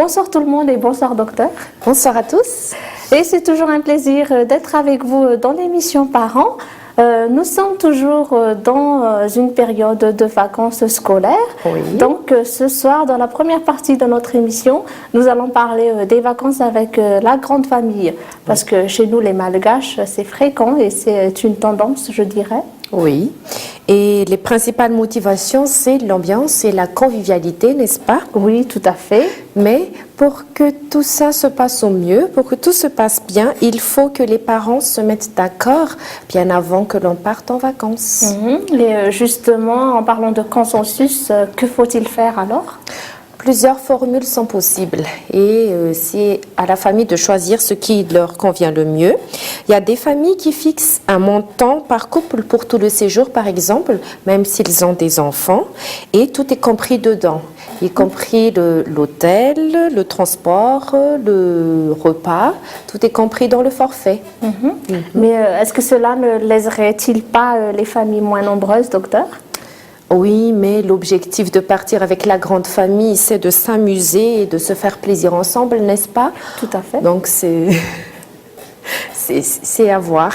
Bonsoir tout le monde et bonsoir docteur. Bonsoir à tous. Et c'est toujours un plaisir d'être avec vous dans l'émission Parents. Nous sommes toujours dans une période de vacances scolaires. Oui. Donc ce soir, dans la première partie de notre émission, nous allons parler des vacances avec la grande famille. Parce que chez nous, les Malgaches, c'est fréquent et c'est une tendance, je dirais. Oui. Et les principales motivations, c'est l'ambiance et la convivialité, n'est-ce pas? Oui, tout à fait. Mais pour que tout ça se passe au mieux, pour que tout se passe bien, il faut que les parents se mettent d'accord bien avant que l'on parte en vacances. Et justement, en parlant de consensus, que faut-il faire alors? Plusieurs formules sont possibles et c'est à la famille de choisir ce qui leur convient le mieux. Il y a des familles qui fixent un montant par couple pour tout le séjour, par exemple, même s'ils ont des enfants, et tout est compris dedans, y compris l'hôtel, le transport, le repas, tout est compris dans le forfait. Mais est-ce que cela ne léserait-il pas les familles moins nombreuses, docteur? Oui, mais l'objectif de partir avec la grande famille, c'est de s'amuser et de se faire plaisir ensemble, n'est-ce pas? Tout à fait. Donc c'est à voir.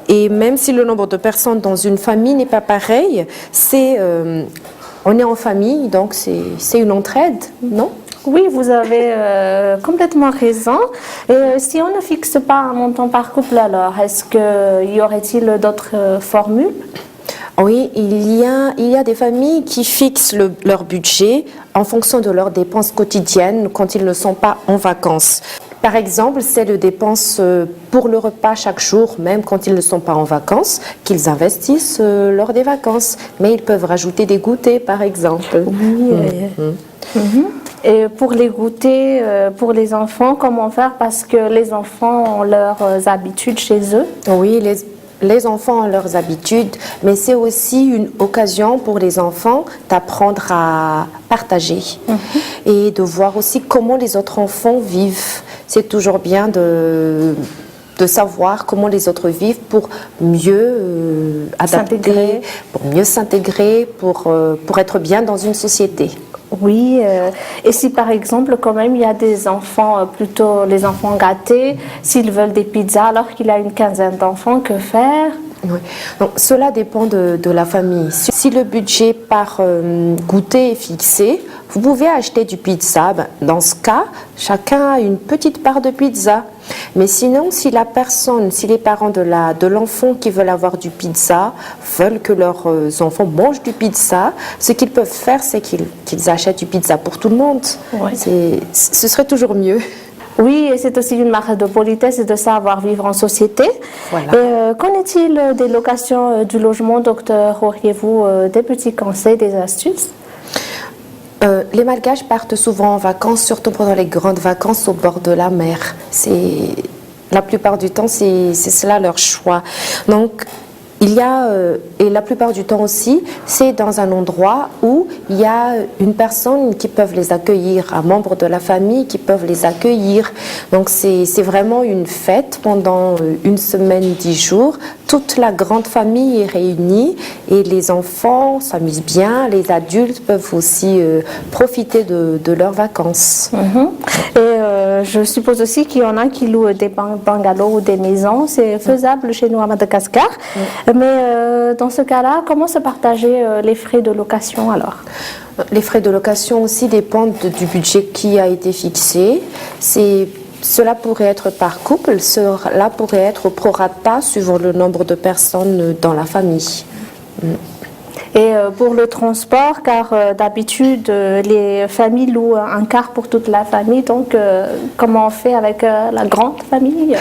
Et même si le nombre de personnes dans une famille n'est pas pareil, on est en famille, donc c'est une entraide, non? Oui, vous avez complètement raison. Et si on ne fixe pas un montant par couple, alors est-ce qu'il y aurait-il d'autres formules? Oui, il y a des familles qui fixent leur budget en fonction de leurs dépenses quotidiennes quand ils ne sont pas en vacances. Par exemple, c'est les dépenses pour le repas chaque jour, même quand ils ne sont pas en vacances, qu'ils investissent lors des vacances. Mais ils peuvent rajouter des goûters, par exemple. Oui. Et pour les goûters, pour les enfants, comment faire? Parce que les enfants ont leurs habitudes chez eux. Oui, les enfants ont leurs habitudes, mais c'est aussi une occasion pour les enfants d'apprendre à partager et de voir aussi comment les autres enfants vivent. C'est toujours bien de savoir comment les autres vivent pour mieux adapter, pour mieux s'intégrer, pour être bien dans une société. Oui, et si par exemple quand même il y a des enfants, plutôt les enfants gâtés, s'ils veulent des pizzas alors qu'il y a une quinzaine d'enfants, que faire? Oui. Donc, cela dépend de la famille. Si le budget par goûter est fixé, vous pouvez acheter du pizza. Dans ce cas, chacun a une petite part de pizza. Mais sinon, si les parents de l'enfant qui veulent avoir du pizza veulent que leurs enfants mangent du pizza, ce qu'ils peuvent faire, c'est qu'ils achètent du pizza pour tout le monde. Oui. Ce serait toujours mieux. Oui, et c'est aussi une marque de politesse et de savoir vivre en société. Voilà. Et qu'en est-il des locations du logement, docteur? Auriez-vous des petits conseils, des astuces? Les Malgaches partent souvent en vacances, surtout pendant les grandes vacances au bord de la mer. La plupart du temps, c'est cela leur choix. Donc, il y a, et la plupart du temps aussi, c'est dans un endroit où il y a une personne qui peut les accueillir, un membre de la famille qui peuvent les accueillir. Donc c'est vraiment une fête pendant une semaine, 10 jours. Toute la grande famille est réunie et les enfants s'amusent bien, les adultes peuvent aussi profiter de leurs vacances. Et je suppose aussi qu'il y en a qui louent des bungalows ou des maisons. C'est faisable chez nous à Madagascar. Mais dans ce cas-là, comment se partager les frais de location alors? Les frais de location aussi dépendent du budget qui a été fixé. Cela pourrait être par couple, cela pourrait être au prorata suivant le nombre de personnes dans la famille. Et pour le transport, car d'habitude, les familles louent un car pour toute la famille. Donc, comment on fait avec la grande famille?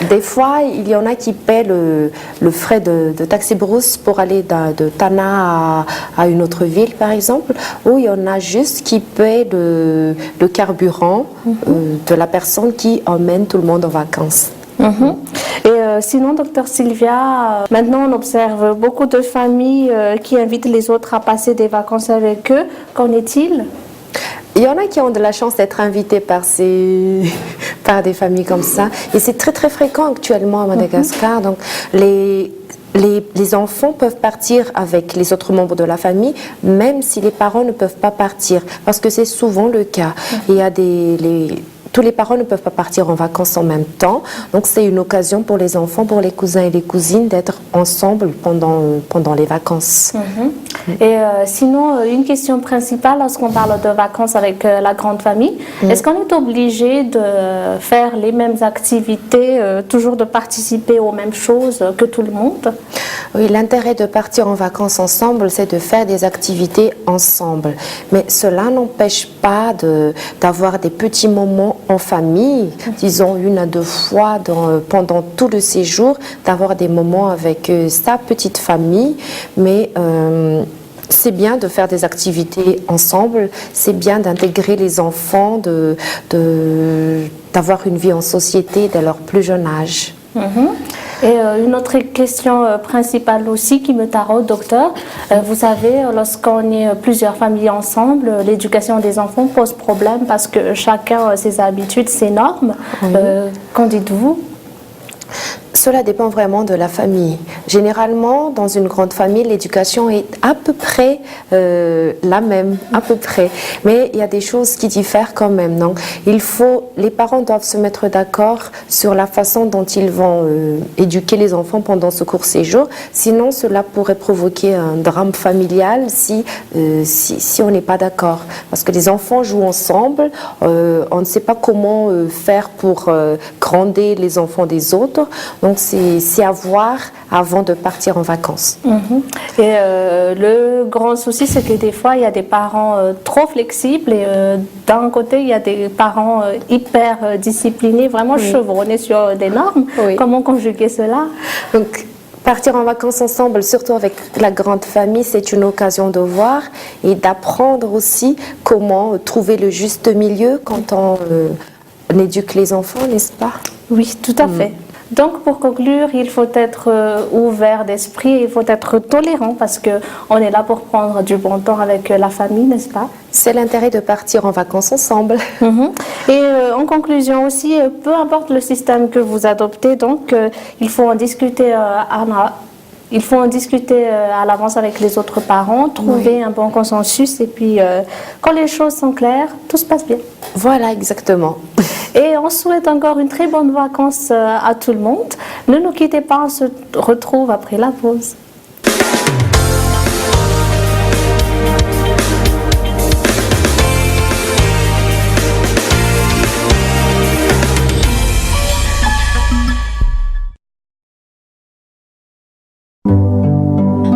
Des fois, il y en a qui paient le frais de taxi-brousse pour aller de Tana à une autre ville, par exemple, ou il y en a juste qui paient le carburant de la personne qui emmène tout le monde en vacances. Et sinon, docteur Sylvia, maintenant on observe beaucoup de familles qui invitent les autres à passer des vacances avec eux. Qu'en est-il? Il y en a qui ont de la chance d'être invités par des familles comme ça. Et c'est très très fréquent actuellement à Madagascar. Donc les enfants peuvent partir avec les autres membres de la famille, même si les parents ne peuvent pas partir, parce que c'est souvent le cas. Il y a tous les parents ne peuvent pas partir en vacances en même temps, donc c'est une occasion pour les enfants, pour les cousins et les cousines d'être ensemble pendant les vacances. Et sinon, une question principale lorsqu'on parle de vacances avec la grande famille, est-ce qu'on est obligé de faire les mêmes activités, toujours de participer aux mêmes choses que tout le monde? Oui, l'intérêt de partir en vacances ensemble, c'est de faire des activités ensemble. Mais cela n'empêche pas d'avoir des petits moments en famille, disons 1 à 2 fois pendant tout le séjour, d'avoir des moments avec sa petite famille, mais c'est bien de faire des activités ensemble, c'est bien d'intégrer les enfants, d'avoir une vie en société dès leur plus jeune âge. Et une autre question principale aussi qui me taraude, docteur. Vous savez, lorsqu'on est plusieurs familles ensemble, l'éducation des enfants pose problème parce que chacun a ses habitudes, ses normes. Qu'en dites-vous? Cela dépend vraiment de la famille. Généralement, dans une grande famille, l'éducation est à peu près la même, à peu près. Mais il y a des choses qui diffèrent quand même, non? Les parents doivent se mettre d'accord sur la façon dont ils vont éduquer les enfants pendant ce court séjour. Sinon, cela pourrait provoquer un drame familial si on n'est pas d'accord. Parce que les enfants jouent ensemble, on ne sait pas comment faire pour gronder les enfants des autres. Donc, c'est à voir avant de partir en vacances. Et le grand souci, c'est que des fois, il y a des parents trop flexibles et d'un côté, il y a des parents hyper disciplinés, vraiment chevronnés sur des normes. Comment conjuguer cela? Donc, partir en vacances ensemble, surtout avec la grande famille, c'est une occasion de voir et d'apprendre aussi comment trouver le juste milieu quand on éduque les enfants, n'est-ce pas? Oui, tout à fait. Donc, pour conclure, il faut être ouvert d'esprit, il faut être tolérant parce qu'on est là pour prendre du bon temps avec la famille, n'est-ce pas? C'est l'intérêt de partir en vacances ensemble. Et en conclusion aussi, peu importe le système que vous adoptez, donc il faut en discuter à l'avance avec les autres parents, trouver un bon consensus et puis quand les choses sont claires, tout se passe bien. Voilà, exactement. Et on souhaite encore une très bonne vacances à tout le monde. Ne nous quittez pas, on se retrouve après la pause.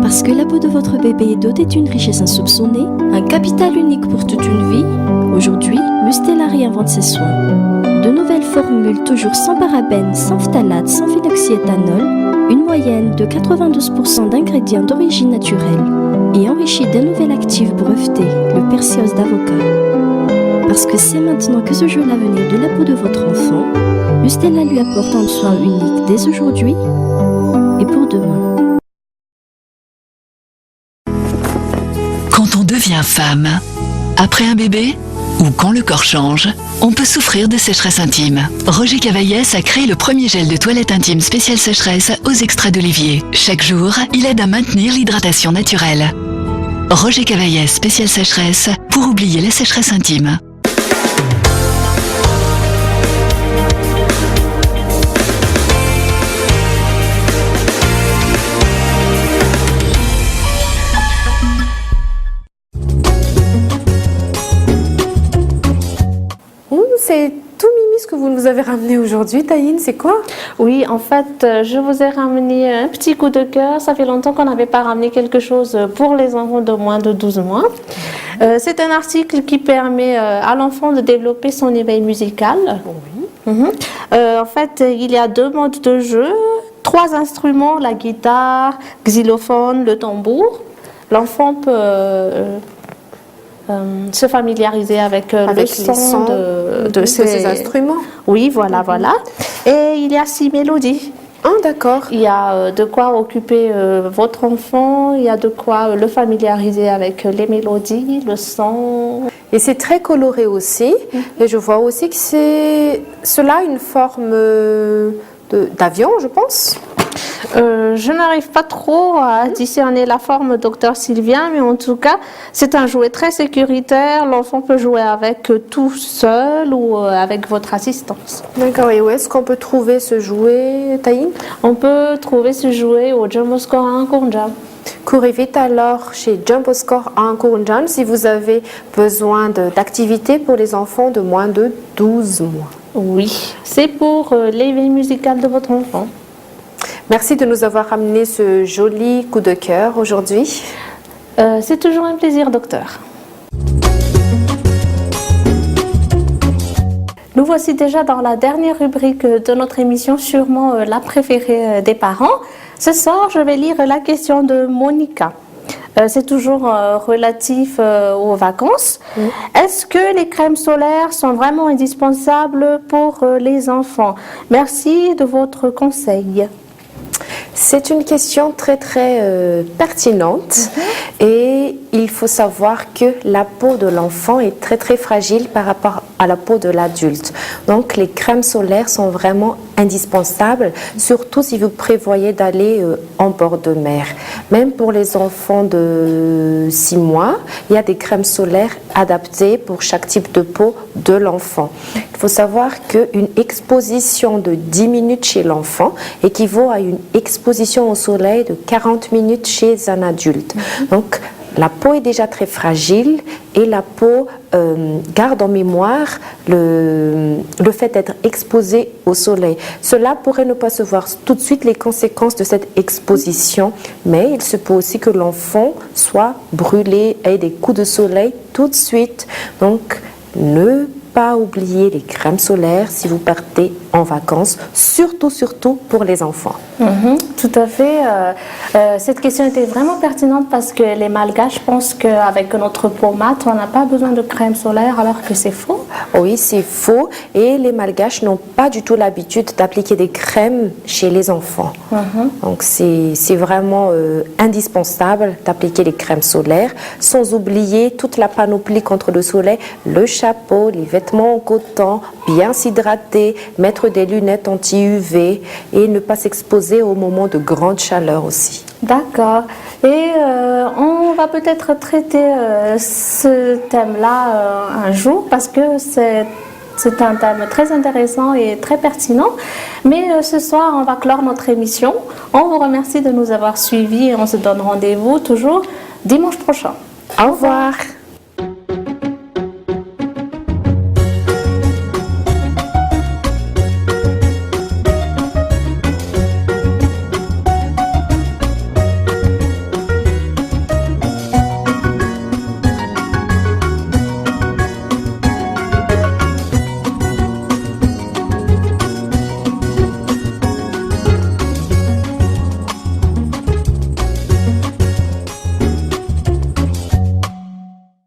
Parce que la peau de votre bébé est dotée d'une richesse insoupçonnée, un capital unique pour toute une vie, aujourd'hui, Mustela réinvente ses soins. De nouvelles formules toujours sans parabènes, sans phtalates, sans phenoxyéthanol, une moyenne de 92% d'ingrédients d'origine naturelle et enrichie d'un nouvel actif breveté, le persiose d'avocat. Parce que c'est maintenant que se joue l'avenir de la peau de votre enfant, Mustela lui apporte un soin unique dès aujourd'hui et pour demain. Quand on devient femme, après un bébé ou quand le corps change, on peut souffrir de sécheresse intime. Roger Cavaillès a créé le premier gel de toilette intime spécial sécheresse aux extraits d'olivier. Chaque jour, il aide à maintenir l'hydratation naturelle. Roger Cavaillès spécial sécheresse pour oublier la sécheresse intime. C'est tout mimi ce que vous nous avez ramené aujourd'hui, Taïne, c'est quoi? Oui, en fait, je vous ai ramené un petit coup de cœur. Ça fait longtemps qu'on n'avait pas ramené quelque chose pour les enfants de moins de 12 mois. C'est un article qui permet à l'enfant de développer son éveil musical. En fait, il y a 2 modes de jeu, 3 instruments, la guitare, xylophone, le tambour. L'enfant peut se familiariser avec le son de ces instruments. Oui, voilà. Et il y a 6 mélodies. Ah, d'accord. Il y a de quoi occuper votre enfant, il y a de quoi le familiariser avec les mélodies, le son. Et c'est très coloré aussi. Et je vois aussi que cela a une forme d'avion, je pense. Je n'arrive pas trop à discerner la forme, docteur Sylvia, mais en tout cas, c'est un jouet très sécuritaire. L'enfant peut jouer avec tout seul ou avec votre assistance. D'accord, et où est-ce qu'on peut trouver ce jouet, Taïn? On peut trouver ce jouet au Jumbo Score à Nkoundja. Courez vite alors chez Jumbo Score à Nkoundja si vous avez besoin d'activités pour les enfants de moins de 12 mois. Oui, c'est pour l'éveil musical de votre enfant. Merci de nous avoir amené ce joli coup de cœur aujourd'hui. C'est toujours un plaisir, docteur. Nous voici déjà dans la dernière rubrique de notre émission, sûrement la préférée des parents. Ce soir, je vais lire la question de Monica. C'est toujours relatif aux vacances. Est-ce que les crèmes solaires sont vraiment indispensables pour les enfants? Merci de votre conseil. C'est une question très pertinente et il faut savoir que la peau de l'enfant est très fragile par rapport à la peau de l'adulte. Donc les crèmes solaires sont vraiment indispensables, surtout si vous prévoyez d'aller en bord de mer. Même pour les enfants de 6 mois, il y a des crèmes solaires adaptées pour chaque type de peau de l'enfant. Il faut savoir qu'une exposition de 10 minutes chez l'enfant équivaut à une exposition au soleil de 40 minutes chez un adulte. Donc, la peau est déjà très fragile et la peau garde en mémoire le fait d'être exposée au soleil. Cela pourrait ne pas se voir tout de suite les conséquences de cette exposition, mais il se peut aussi que l'enfant soit brûlé et des coups de soleil tout de suite. Donc, ne pas oublier les crèmes solaires si vous partez en vacances, surtout pour les enfants. Tout à fait. Cette question était vraiment pertinente parce que les Malgaches pensent qu'avec notre peau mate, on n'a pas besoin de crème solaire alors que c'est faux. Oui, c'est faux et les Malgaches n'ont pas du tout l'habitude d'appliquer des crèmes chez les enfants. Donc c'est vraiment indispensable d'appliquer les crèmes solaires, sans oublier toute la panoplie contre le soleil, le chapeau, les vêtements en coton, bien s'hydrater, mettre des lunettes anti-UV et ne pas s'exposer au moment de grande chaleur aussi. D'accord. Et on va peut-être traiter ce thème-là un jour parce que c'est un thème très intéressant et très pertinent. Mais ce soir, on va clore notre émission. On vous remercie de nous avoir suivis et on se donne rendez-vous toujours dimanche prochain. Au revoir.